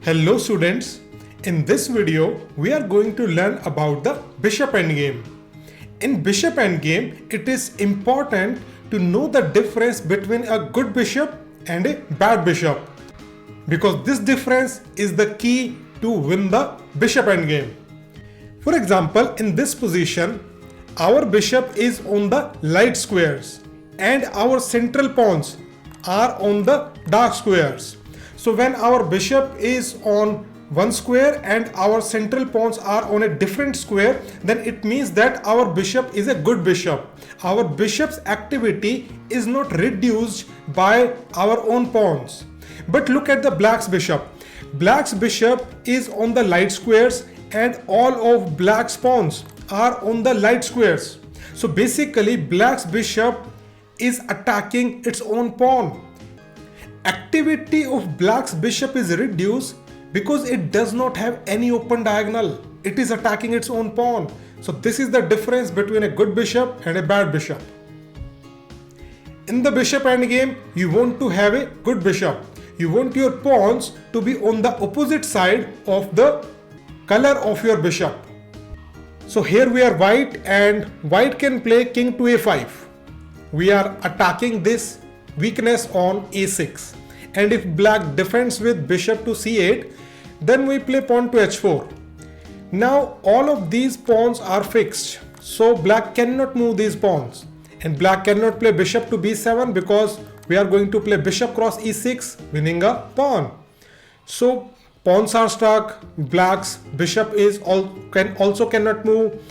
Hello students, in this video we are going to learn about the bishop endgame. In bishop endgame, it is important to know the difference between a good bishop and a bad bishop, because this difference is the key to win the bishop endgame. For example, in this position, our bishop is on the light squares and our central pawns are on the dark squares. So when our bishop is on one square and our central pawns are on a different square, then it means that our bishop is a good bishop. Our bishop's activity is not reduced by our own pawns. But look at the black's bishop. Black's bishop is on the light squares and all of black's pawns are on the light squares. So basically black's bishop is attacking its own pawn. Activity of black's bishop is reduced because it does not have any open diagonal. It is attacking its own pawn. So this is the difference between a good bishop and a bad bishop. In the bishop endgame, you want to have a good bishop. You want your pawns to be on the opposite side of the color of your bishop. So here we are white and white can play king to a5. We are attacking this weakness on a6, and if black defends with bishop to c8, then we play pawn to h4. Now all of these pawns are fixed, so black cannot move these pawns, and black cannot play bishop to b7 because we are going to play bishop cross e6, winning a pawn. So pawns are stuck, black's bishop also cannot move,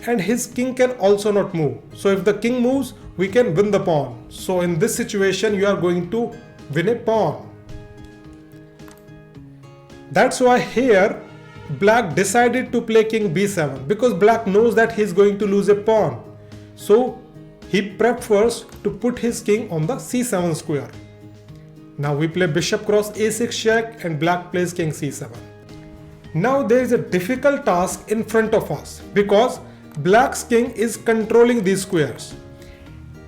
and his king can also not move. So if the king moves, we can win the pawn. So in this situation, you are going to win a pawn. That's why here black decided to play king b7, because black knows that he is going to lose a pawn. So he prefers to put his king on the c7 square. Now we play bishop cross a6 check and black plays king c7. Now there is a difficult task in front of us because black's king is controlling these squares.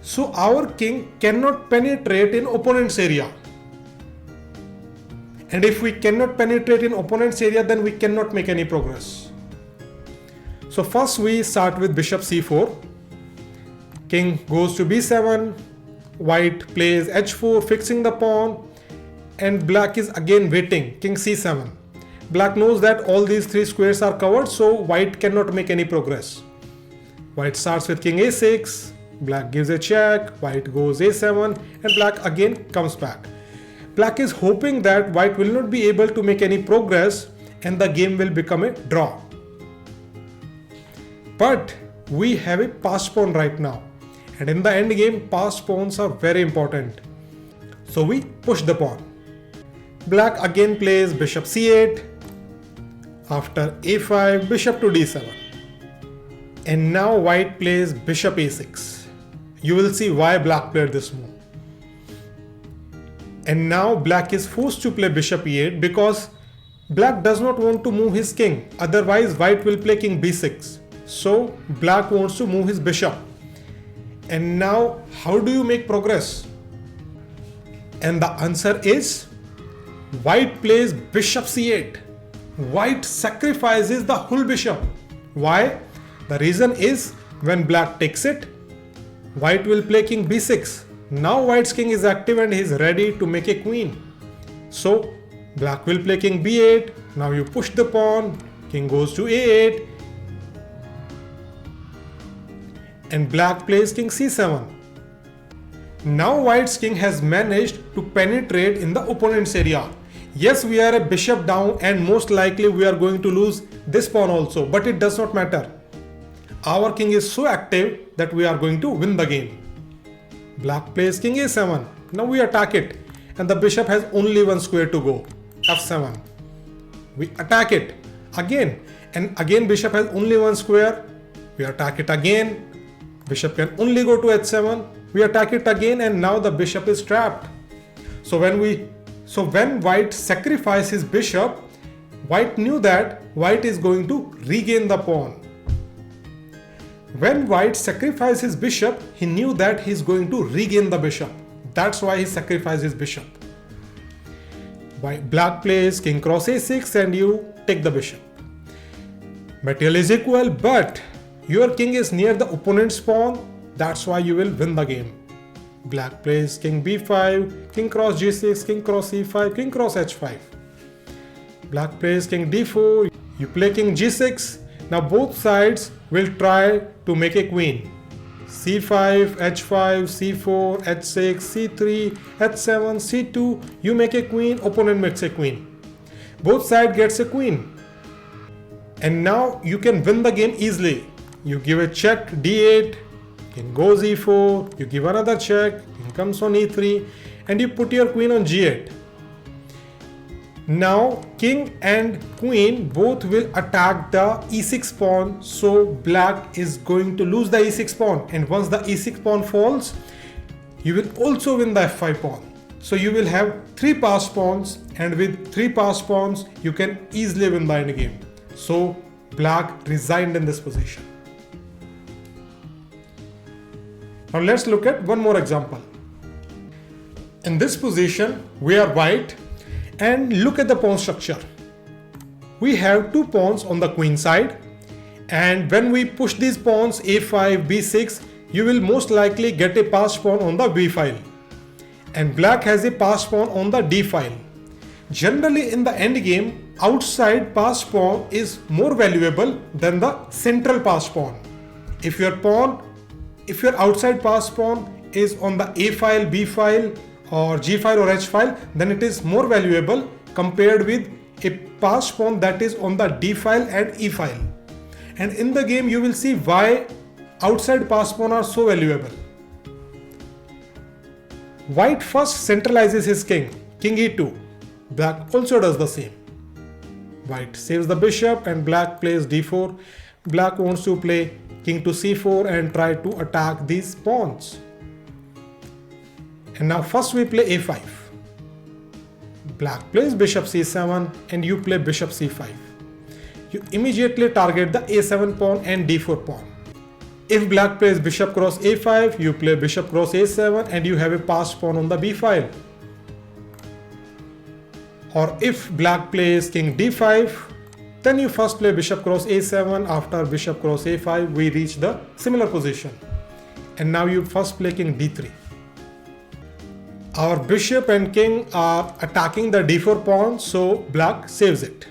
So our king cannot penetrate in opponent's area. And if we cannot penetrate in opponent's area, then we cannot make any progress. So first we start with bishop c4. King goes to b7. White plays h4, fixing the pawn, and black is again waiting, king c7. Black knows that all these three squares are covered, so white cannot make any progress. White starts with king a6, black gives a check, white goes a7, and black again comes back. Black is hoping that white will not be able to make any progress and the game will become a draw. But we have a passed pawn right now. And in the end game, passed pawns are very important. So we push the pawn. Black again plays bishop c8. After a5, bishop to d7. And now white plays bishop a6. You will see why black played this move. And now black is forced to play bishop e8 because black does not want to move his king. Otherwise, white will play king b6. So black wants to move his bishop. And now, how do you make progress? And the answer is, white plays bishop c8. White sacrifices the whole bishop. Why? The reason is, when black takes it, white will play king b6. Now white's king is active and he is ready to make a queen. So black will play king b8. Now you push the pawn, king goes to a8. And black plays king c7. Now white's king has managed to penetrate in the opponent's area. Yes, we are a bishop down and most likely we are going to lose this pawn also, but it does not matter. Our king is so active that we are going to win the game. Black plays king a7. Now we attack it and the bishop has only one square to go, f7. We attack it again and again bishop has only one square. We attack it again. Bishop can only go to h7. We attack it again and now the bishop is trapped. So when white sacrificed his bishop, white knew that white is going to regain the pawn. When white sacrificed his bishop, he knew that he is going to regain the bishop. That's why he sacrificed his bishop. Black plays king cross a6 and you take the bishop. Material is equal, but your king is near the opponent's pawn, that's why you will win the game. Black plays king b5, king cross g6, king cross e5, king cross h5. Black plays king d4, you play king g6. Now both sides will try to make a queen. c5, h5, c4, h6, c3, h7, c2, you make a queen, opponent makes a queen. Both sides gets a queen. And now you can win the game easily. You give a check, d8, king goes e4, you give another check, king comes on e3, and you put your queen on g8. Now king and queen both will attack the e6 pawn, so black is going to lose the e6 pawn, and once the e6 pawn falls, you will also win the f5 pawn. So you will have 3 passed pawns, and with 3 passed pawns you can easily win the endgame. So black resigned in this position. Now let's look at one more example. In this position we are white, and look at the pawn structure. We have 2 pawns on the queen side, and when we push these pawns a5, b6, you will most likely get a passed pawn on the b file, and black has a passed pawn on the d file. Generally in the endgame, outside passed pawn is more valuable than the central passed pawn. If your outside passed pawn is on the a file, b file, or g file or h file, then it is more valuable compared with a passed pawn that is on the d file and e file. And in the game you will see why outside passed pawn are so valuable. White first centralizes his king e2. Black also does the same. White saves the bishop and black plays d4. Black wants to play king to c4 and try to attack these pawns. And now first we play a5. Black plays bishop c7 and you play bishop c5. You immediately target the a7 pawn and d4 pawn. If black plays bishop cross a5, you play bishop cross a7 and you have a passed pawn on the b file. Or if black plays king d5, then you first play bishop cross a7. After bishop cross a5, we reach the similar position. And now you first play king d3. Our bishop and king are attacking the d4 pawn, so black saves it.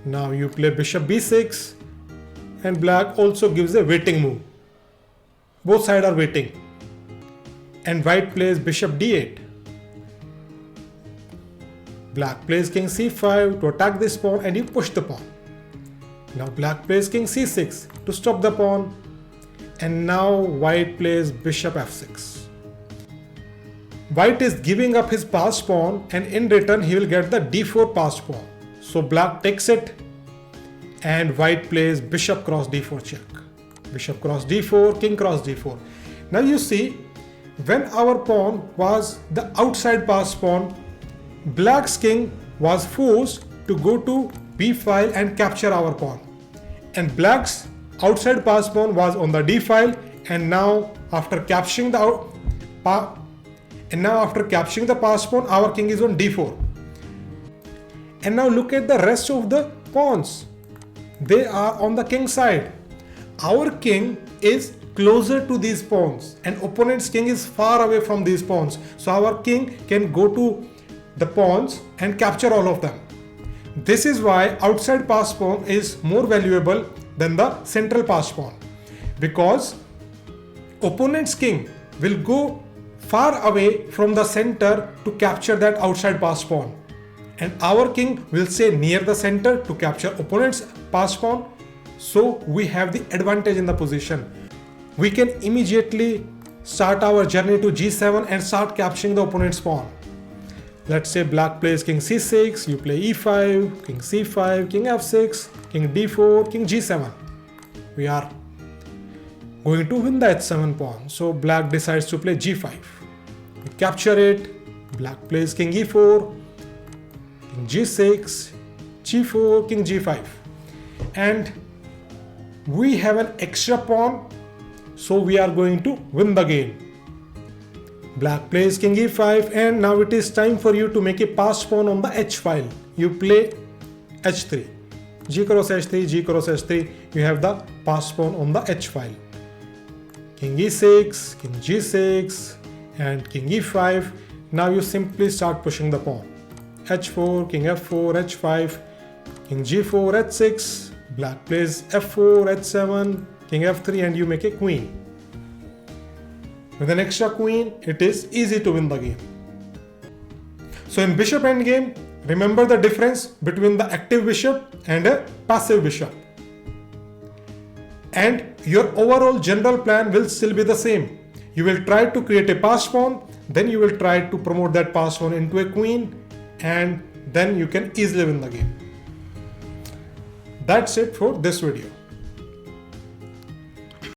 Now you play bishop b6 and black also gives a waiting move. Both sides are waiting. And white plays bishop d8. Black plays king c5 to attack this pawn and you push the pawn. Now black plays king c6 to stop the pawn. And now white plays bishop f6. White is giving up his passed pawn and in return he will get the d4 passed pawn. So black takes it and white plays bishop cross d4 check. Bishop cross d4, king cross d4. Now you see, when our pawn was the outside passed pawn, black's king was forced to go to b file and capture our pawn. And black's outside passed pawn was on the d file, and now after capturing the passed pawn, our king is on d4. And now look at the rest of the pawns. They are on the king side. Our king is closer to these pawns and opponent's king is far away from these pawns. So our king can go to the pawns and capture all of them. This is why outside passed pawn is more valuable than the central passed pawn, because opponent's king will go far away from the center to capture that outside passed pawn, and our king will stay near the center to capture opponent's passed pawn. So we have the advantage in the position. We can immediately start our journey to g7 and start capturing the opponent's pawn. Let's say black plays king c6, you play e5, king c5, king f6, king d4, king g7. We are going to win the h7 pawn. So black decides to play g5. We capture it. Black plays king e4, king g6, g4, king g5. And we have an extra pawn, so we are going to win the game. Black plays king e5, and now it is time for you to make a passed pawn on the h file. You play h3, g cross h3, g cross h3. You have the passed pawn on the h file. King e6, king g6, and king e5. Now you simply start pushing the pawn. h4, king f4, h5, king g4, h6. Black plays f4, h7, king f3, and you make a queen. With an extra queen, it is easy to win the game. So in bishop endgame, remember the difference between the active bishop and a passive bishop. And your overall general plan will still be the same. You will try to create a passed pawn, then you will try to promote that passed pawn into a queen, and then you can easily win the game. That's it for this video.